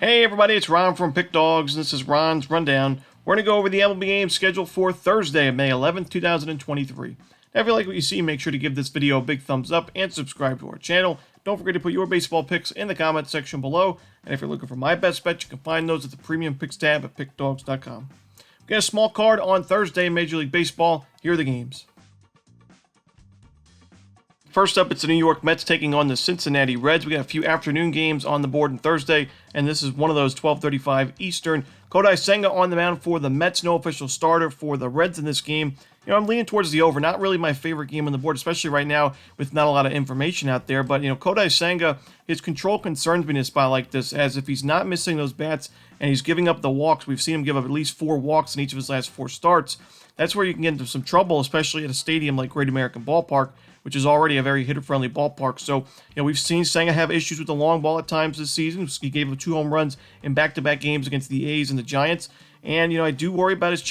Hey everybody, it's Ron from Pick Dawgz, and this is Ron's Rundown. We're going to go over the MLB games scheduled for Thursday, May 11th, 2023. Now, if you like what you see, make sure to give this video a big thumbs up and subscribe to our channel. Don't forget to put your baseball picks in the comment section below, and if you're looking for my best bet, you can find those at the Premium Picks tab at Pickdawgz.com. We got a small card on Thursday in Major League Baseball. Here are the games. First up, it's the New York Mets taking on the Cincinnati Reds. We got a few afternoon games on the board on Thursday, and this is one of those 12:35 Eastern. Kodai Senga on the mound for the Mets, no official starter for the Reds in this game. I'm leaning towards the over. Not really my favorite game on the board, especially right now with not a lot of information out there. But, Kodai Senga, his control concerns me in a spot like this, as if he's not missing those bats and he's giving up the walks. We've seen him give up at least 4 walks in each of his last 4 starts. That's where you can get into some trouble, especially at a stadium like Great American Ballpark, which is already a very hitter-friendly ballpark. So, we've seen Senga have issues with the long ball at times this season. He gave up 2 home runs in back-to-back games against the A's and the Giants. And, I do worry about his,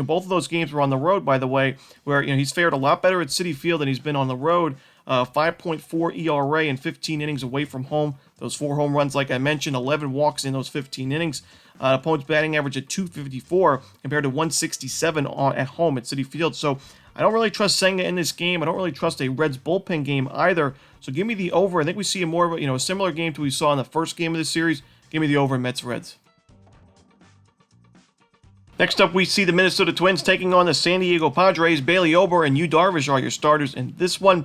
both of those games were on the road, by the way, where, he's fared a lot better at Citi Field than he's been on the road. 5.4 ERA in 15 innings away from home. Those 4 home runs, like I mentioned, 11 walks in those 15 innings. Opponent's batting average at 254 compared to 167 at home at Citi Field. So I don't really trust Senga in this game. I don't really trust a Reds bullpen game either. So give me the over. I think we see a more of a, a similar game to what we saw in the first game of the series. Give me the over in Mets-Reds. Next up, we see the Minnesota Twins taking on the San Diego Padres. Bailey Ober and Yu Darvish are your starters in this one.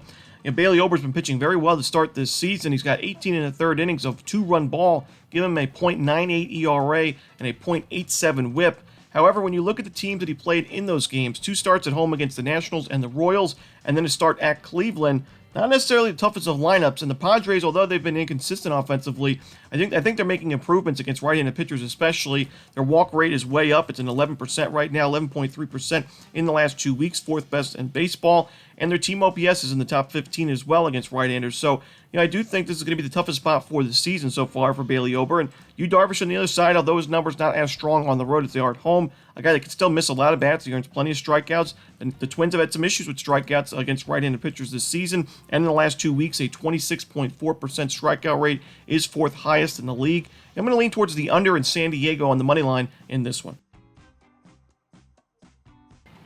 Bailey Ober's been pitching very well to start this season. He's got 18 and a third innings of 2-run ball, give him a .98 ERA and a .87 WHIP. However, when you look at the teams that he played in those games, 2 starts at home against the Nationals and the Royals, and then a start at Cleveland, not necessarily the toughest of lineups. And the Padres, although they've been inconsistent offensively, I think they're making improvements against right-handed pitchers especially. Their walk rate is way up. It's an 11% right now, 11.3% in the last 2 weeks, 4th best in baseball. And their team OPS is in the top 15 as well against right-handers. So, I do think this is going to be the toughest spot for the season so far for Bailey Ober. And Yu Darvish on the other side, although his numbers not as strong on the road as they are at home, a guy that can still miss a lot of bats. He earns plenty of strikeouts. And the Twins have had some issues with strikeouts against right-handed pitchers this season. And in the last 2 weeks, a 26.4% strikeout rate is 4th highest in the league. I'm going to lean towards the under in San Diego on the money line in this one.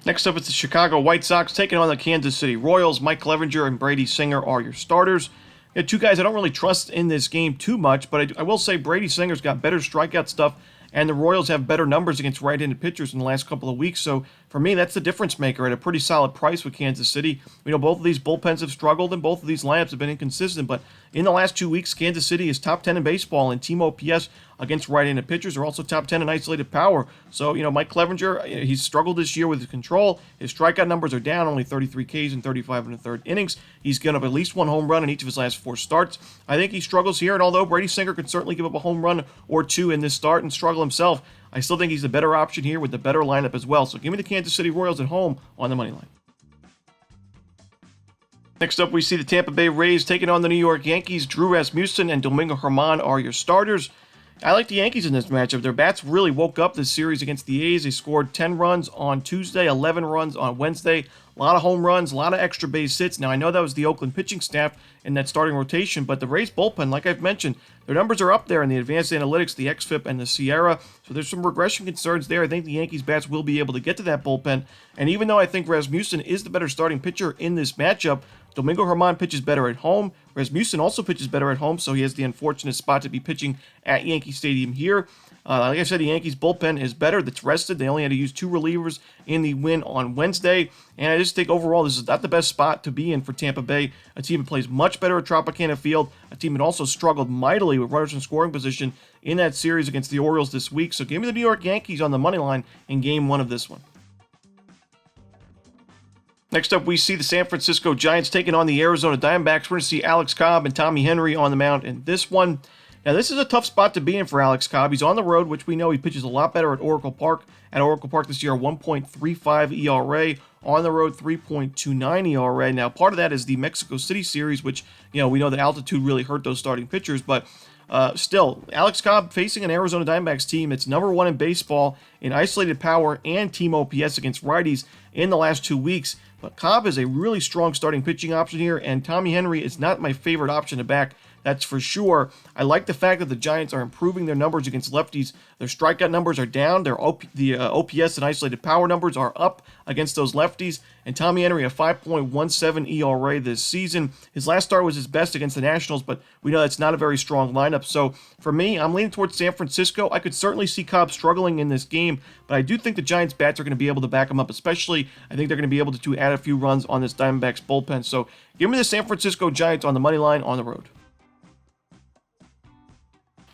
Next up, it's the Chicago White Sox taking on the Kansas City Royals. Mike Clevenger and Brady Singer are your starters. 2 guys I don't really trust in this game too much, but I will say Brady Singer's got better strikeout stuff, and the Royals have better numbers against right-handed pitchers in the last couple of weeks. So for me, that's the difference maker at a pretty solid price with Kansas City. Both of these bullpens have struggled, and both of these lineups have been inconsistent. But in the last 2 weeks, Kansas City is top 10 in baseball in team OPS against right-handed pitchers. They're also top 10 in isolated power. So, Mike Clevenger, he's struggled this year with his control. His strikeout numbers are down, only 33 Ks in 35 and a third innings. He's given up at least 1 home run in each of his last 4 starts. I think he struggles here, and although Brady Singer could certainly give up a home run or 2 in this start and struggle himself, I still think he's the better option here with the better lineup as well. So give me the Kansas City Royals at home on the money line. Next up, we see the Tampa Bay Rays taking on the New York Yankees. Drew Rasmussen and Domingo Germán are your starters. I like the Yankees in this matchup. Their bats really woke up this series against the A's. They scored 10 runs on Tuesday, 11 runs on Wednesday. A lot of home runs, a lot of extra base hits. Now, I know that was the Oakland pitching staff in that starting rotation, but the Rays bullpen, like I've mentioned, their numbers are up there in the advanced analytics, the XFIP, and the Sierra. So there's some regression concerns there. I think the Yankees bats will be able to get to that bullpen. And even though I think Rasmussen is the better starting pitcher in this matchup, Domingo Germán pitches better at home. Rasmussen also pitches better at home, so he has the unfortunate spot to be pitching at Yankee Stadium here. Like I said, the Yankees' bullpen is better. That's rested. They only had to use 2 relievers in the win on Wednesday. And I just think overall this is not the best spot to be in for Tampa Bay, a team that plays much better at Tropicana Field, a team that also struggled mightily with runners in scoring position in that series against the Orioles this week. So give me the New York Yankees on the money line in Game 1 of this one. Next up, we see the San Francisco Giants taking on the Arizona Diamondbacks. We're going to see Alex Cobb and Tommy Henry on the mound in this one. Now, this is a tough spot to be in for Alex Cobb. He's on the road, which we know he pitches a lot better at Oracle Park. At Oracle Park this year, 1.35 ERA. On the road, 3.29 ERA. Now, part of that is the Mexico City series, which, we know the altitude really hurt those starting pitchers. But still, Alex Cobb facing an Arizona Diamondbacks team that's number 1 in baseball in isolated power and team OPS against righties in the last 2 weeks. But Cobb is a really strong starting pitching option here, and Tommy Henry is not my favorite option to back that's for sure. I like the fact that the Giants are improving their numbers against lefties. Their strikeout numbers are down. Their OPS and isolated power numbers are up against those lefties. And Tommy Henry, a 5.17 ERA this season. His last start was his best against the Nationals, but we know that's not a very strong lineup. So for me, I'm leaning towards San Francisco. I could certainly see Cobb struggling in this game, but I do think the Giants' bats are going to be able to back him up, especially I think they're going to be able to add a few runs on this Diamondbacks bullpen. So give me the San Francisco Giants on the money line on the road.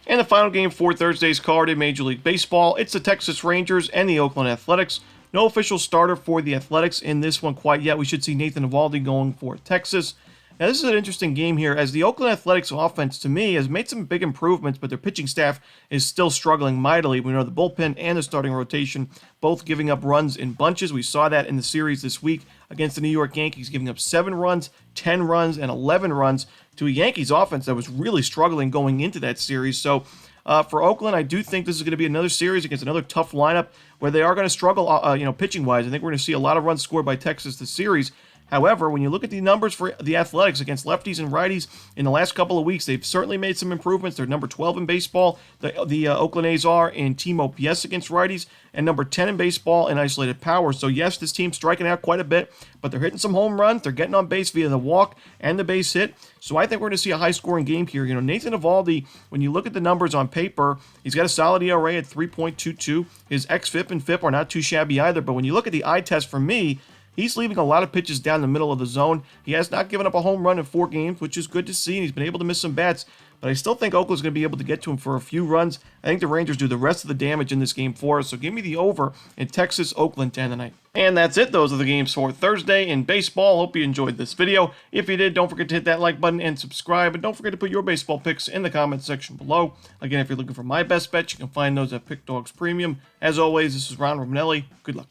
And the final game for Thursday's card in Major League Baseball, it's the Texas Rangers and the Oakland Athletics. No official starter for the Athletics in this one quite yet. We should see Nathan Eovaldi going for Texas. Now, this is an interesting game here, as the Oakland Athletics offense, to me, has made some big improvements, but their pitching staff is still struggling mightily. We know the bullpen and the starting rotation both giving up runs in bunches. We saw that in the series this week against the New York Yankees, giving up 7 runs, 10 runs, and 11 runs to a Yankees offense that was really struggling going into that series. So for Oakland, I do think this is going to be another series against another tough lineup where they are going to struggle, pitching-wise. I think we're going to see a lot of runs scored by Texas this series. However, when you look at the numbers for the Athletics against lefties and righties in the last couple of weeks, they've certainly made some improvements. They're number 12 in baseball. The Oakland A's are in team OPS against righties, and number 10 in baseball in isolated power. So yes, this team's striking out quite a bit, but they're hitting some home runs. They're getting on base via the walk and the base hit. So I think we're going to see a high-scoring game here. Nathan Eovaldi, when you look at the numbers on paper, he's got a solid ERA at 3.22. His xFIP and FIP are not too shabby either, but when you look at the eye test for me, he's leaving a lot of pitches down the middle of the zone. He has not given up a home run in 4 games, which is good to see, and he's been able to miss some bats. But I still think Oakland's going to be able to get to him for a few runs. I think the Rangers do the rest of the damage in this game for us. So give me the over in Texas-Oakland 10 tonight. And that's it. Those are the games for Thursday in baseball. Hope you enjoyed this video. If you did, don't forget to hit that like button and subscribe. And don't forget to put your baseball picks in the comment section below. Again, if you're looking for my best bets, you can find those at Pick Dawgz Premium. As always, this is Ron Romanelli. Good luck.